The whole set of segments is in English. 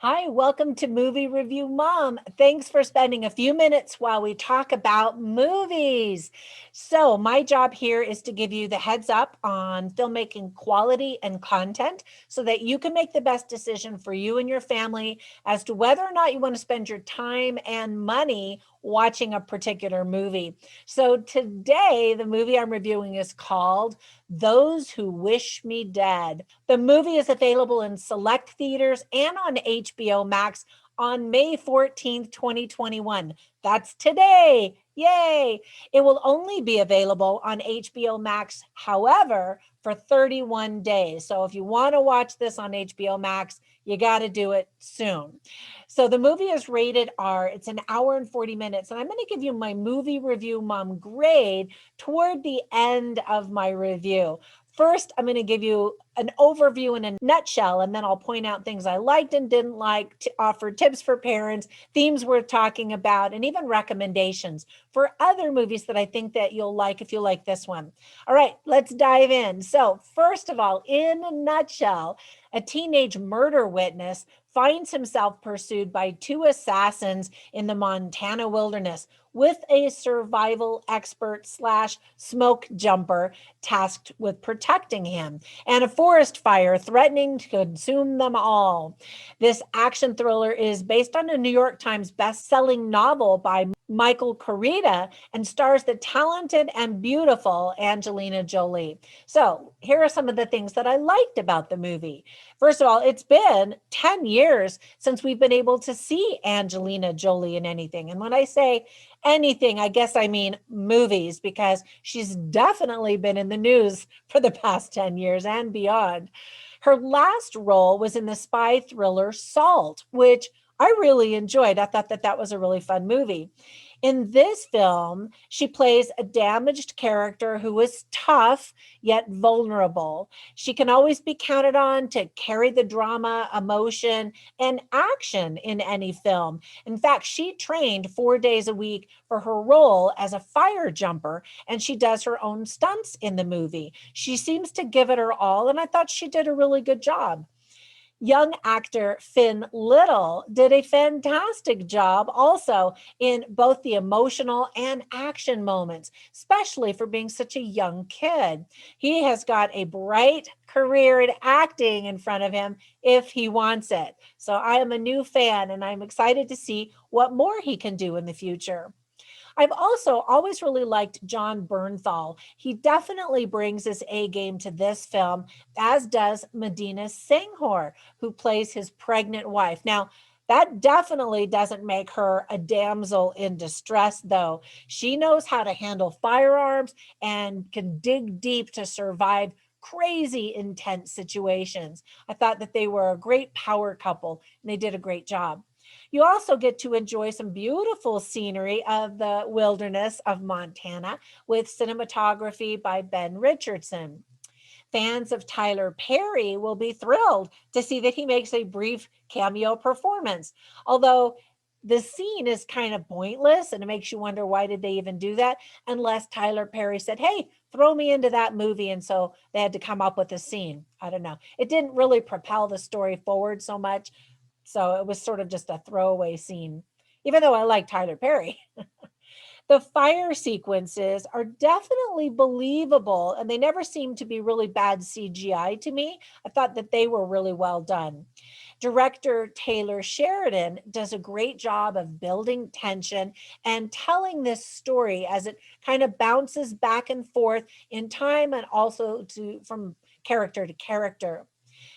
Hi, welcome to Movie Review Mom. Thanks for spending a few minutes while we talk about movies. So, my job here is to give you the heads up on filmmaking quality and content so that you can make the best decision for you and your family as to whether or not you want to spend your time and money watching a particular movie. So, today, the movie I'm reviewing is called Those Who Wish Me Dead. The movie is available in select theaters and on HBO Max on May 14th, 2021. That's today. Yay! It will only be available on HBO Max, however, for 31 days. So if you want to watch this on HBO Max, you got to do it soon. So the movie is rated R. It's an hour and 40 minutes. And I'm going to give you my movie review mom grade toward the end of my review. First, I'm going to give you an overview in a nutshell, and then I'll point out things I liked and didn't like, to offer tips for parents, themes worth talking about, and even recommendations for other movies that I think that you'll like if you like this one. All right, let's dive in. So, first of all, in a nutshell, a teenage murder witness finds himself pursued by two assassins in the Montana wilderness with a survival expert slash smoke jumper tasked with protecting him, and a forest fire threatening to consume them all. This action thriller is based on a New York Times best-selling novel by Michael Corita and stars the talented and beautiful Angelina Jolie. So, here are some of the things that I liked about the movie. First of all, it's been 10 years since we've been able to see Angelina Jolie in anything. And when I say anything, I guess I mean movies, because she's definitely been in the news for the past 10 years and beyond. Her last role was in the spy thriller Salt, which I really enjoyed. I thought that that was a really fun movie. In this film, she plays a damaged character who is tough yet vulnerable. She can always be counted on to carry the drama, emotion, and action in any film. In fact, she trained 4 days a week for her role as a fire jumper, and she does her own stunts in the movie. She seems to give it her all, and I thought she did a really good job. Young actor Finn Little did a fantastic job also in both the emotional and action moments, especially for being such a young kid. He has got a bright career in acting in front of him if he wants it. So I am a new fan and I'm excited to see what more he can do in the future. I've also always really liked John Bernthal. He definitely brings his A game to this film, as does Medina Senghor, who plays his pregnant wife. Now, that definitely doesn't make her a damsel in distress, though. She knows how to handle firearms and can dig deep to survive crazy intense situations. I thought that they were a great power couple and they did a great job. You also get to enjoy some beautiful scenery of the wilderness of Montana with cinematography by Ben Richardson. Fans of Tyler Perry will be thrilled to see that he makes a brief cameo performance. Although the scene is kind of pointless and it makes you wonder why did they even do that unless Tyler Perry said, "Hey, throw me into that movie," and so they had to come up with a scene. I don't know. It didn't really propel the story forward so much, so it was sort of just a throwaway scene, even though I like Tyler Perry. The fire sequences are definitely believable and they never seem to be really bad CGI to me. I thought that they were really well done. Director Taylor Sheridan does a great job of building tension and telling this story as it kind of bounces back and forth in time and also to from character to character.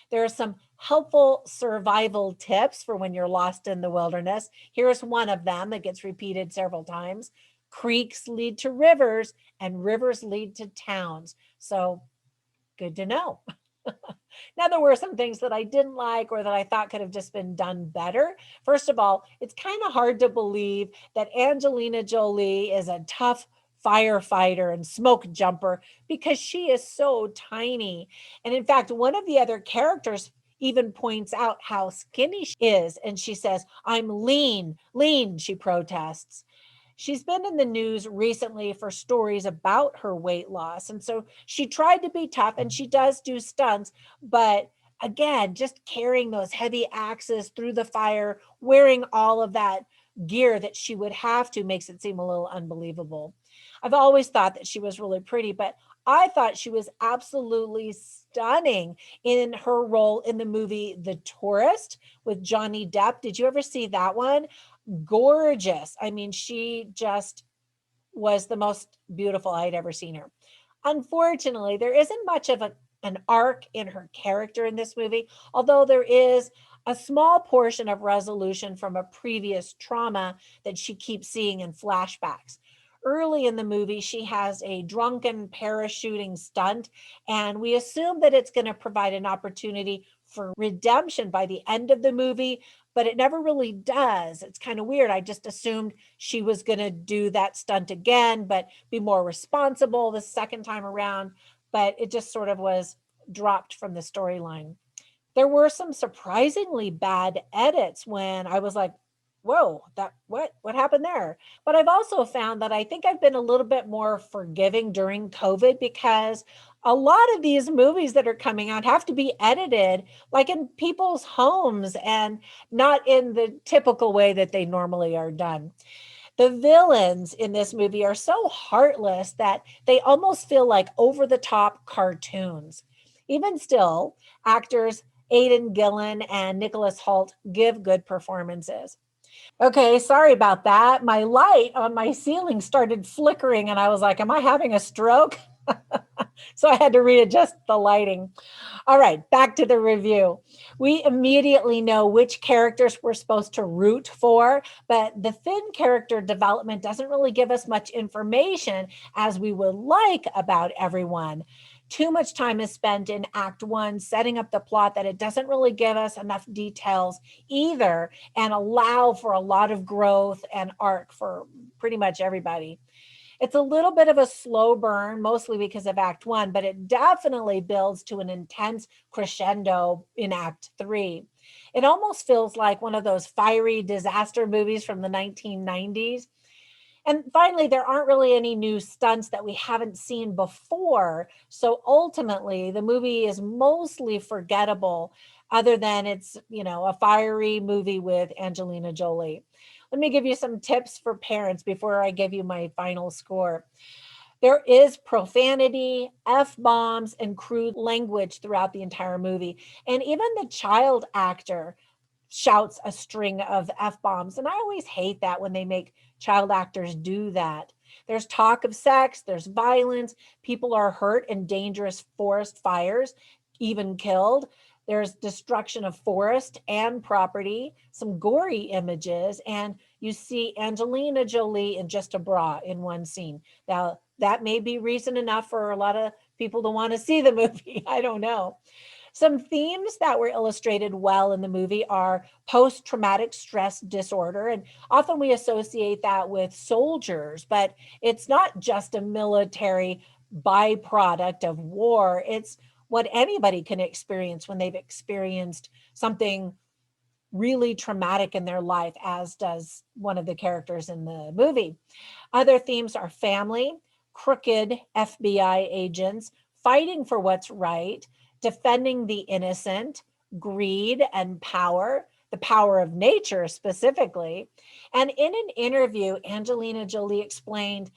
There are some helpful survival tips for when you're lost in the wilderness. Here's one of them that gets repeated several times. Creeks lead to rivers, and rivers lead to towns. So, good to know. Now, there were some things that I didn't like or that I thought could have just been done better. First of all, it's kind of hard to believe that Angelina Jolie is a tough firefighter and smoke jumper because she is so tiny. And in fact, one of the other characters even points out how skinny she is. And she says, "I'm lean, lean," she protests. She's been in the news recently for stories about her weight loss. And so she tried to be tough and she does do stunts, but again, just carrying those heavy axes through the fire, wearing all of that gear that she would have to, makes it seem a little unbelievable. I've always thought that she was really pretty, but I thought she was absolutely stunning in her role in the movie The Tourist with Johnny Depp. Did you ever see that one? Gorgeous. I mean, she just was the most beautiful I'd ever seen her. Unfortunately, there isn't much of an arc in her character in this movie, although there is a small portion of resolution from a previous trauma that she keeps seeing in flashbacks. Early in the movie, she has a drunken parachuting stunt, and we assume that it's going to provide an opportunity for redemption by the end of the movie, but it never really does. It's kind of weird. I just assumed she was going to do that stunt again, but be more responsible the second time around. But it just sort of was dropped from the storyline. There were some surprisingly bad edits when I was like, whoa, that what happened there? But I've also found that I think I've been a little bit more forgiving during COVID because a lot of these movies that are coming out have to be edited like in people's homes and not in the typical way that they normally are done. The villains in this movie are so heartless that they almost feel like over the top cartoons. Even still, actors Aidan Gillen and Nicholas Hoult give good performances. Okay, sorry about that. My light on my ceiling started flickering, and I was like, am I having a stroke? So I had to readjust the lighting. All right, back to the review. We immediately know which characters we're supposed to root for, but the thin character development doesn't really give us much information as we would like about everyone. Too much time is spent in Act One setting up the plot that it doesn't really give us enough details either and allow for a lot of growth and arc for pretty much everybody. It's a little bit of a slow burn, mostly because of Act One, but it definitely builds to an intense crescendo in Act Three. It almost feels like one of those fiery disaster movies from the 1990s. And finally, there aren't really any new stunts that we haven't seen before. So ultimately, the movie is mostly forgettable, other than it's, a fiery movie with Angelina Jolie. Let me give you some tips for parents before I give you my final score. There is profanity, F bombs, and crude language throughout the entire movie. And even the child actor shouts a string of F bombs. And I always hate that when they make child actors do that. There's talk of sex, there's violence, people are hurt in dangerous forest fires, even killed. There's destruction of forest and property, some gory images, and you see Angelina Jolie in just a bra in one scene. Now, that may be reason enough for a lot of people to want to see the movie. I don't know. Some themes that were illustrated well in the movie are post traumatic stress disorder. And often we associate that with soldiers, but it's not just a military byproduct of war. It's what anybody can experience when they've experienced something really traumatic in their life, as does one of the characters in the movie. Other themes are family, crooked FBI agents, fighting for what's right, defending the innocent, greed and power, the power of nature specifically. And in an interview, Angelina Jolie explained,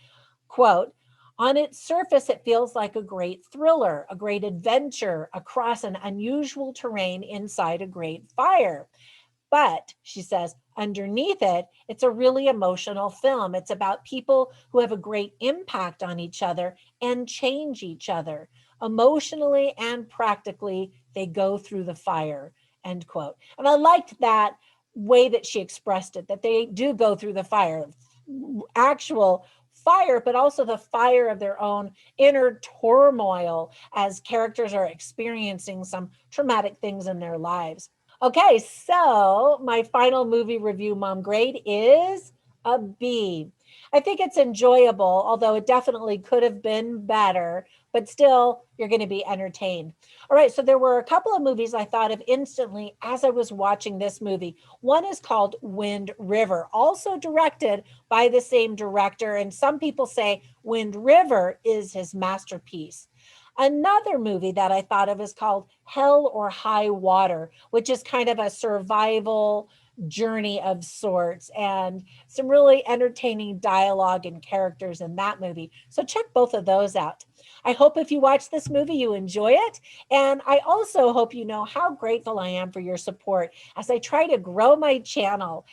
quote, on its surface, it feels like a great thriller, a great adventure across an unusual terrain inside a great fire. But she says, underneath it, it's a really emotional film. It's about people who have a great impact on each other and change each other. Emotionally and practically, they go through the fire, end quote. And I liked that way that she expressed it, that they do go through the fire, actual fire, but also the fire of their own inner turmoil as characters are experiencing some traumatic things in their lives. Okay, so my final movie review mom grade is a B. I think it's enjoyable, although it definitely could have been better, but still, you're going to be entertained. All right, so there were a couple of movies I thought of instantly as I was watching this movie. One is called Wind River, also directed by the same director, and some people say Wind River is his masterpiece. Another movie that I thought of is called Hell or High Water, which is kind of a survival journey of sorts, and some really entertaining dialogue and characters in that movie. So check both of those out. I hope if you watch this movie, you enjoy it. And I also hope you know how grateful I am for your support as I try to grow my channel.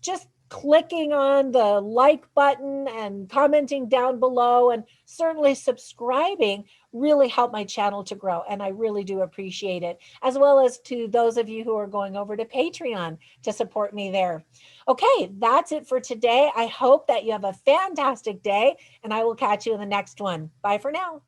Just clicking on the like button and commenting down below and certainly subscribing really help my channel to grow. And I really do appreciate it, as well as to those of you who are going over to Patreon to support me there. Okay, that's it for today. I hope that you have a fantastic day, and I will catch you in the next one. Bye for now.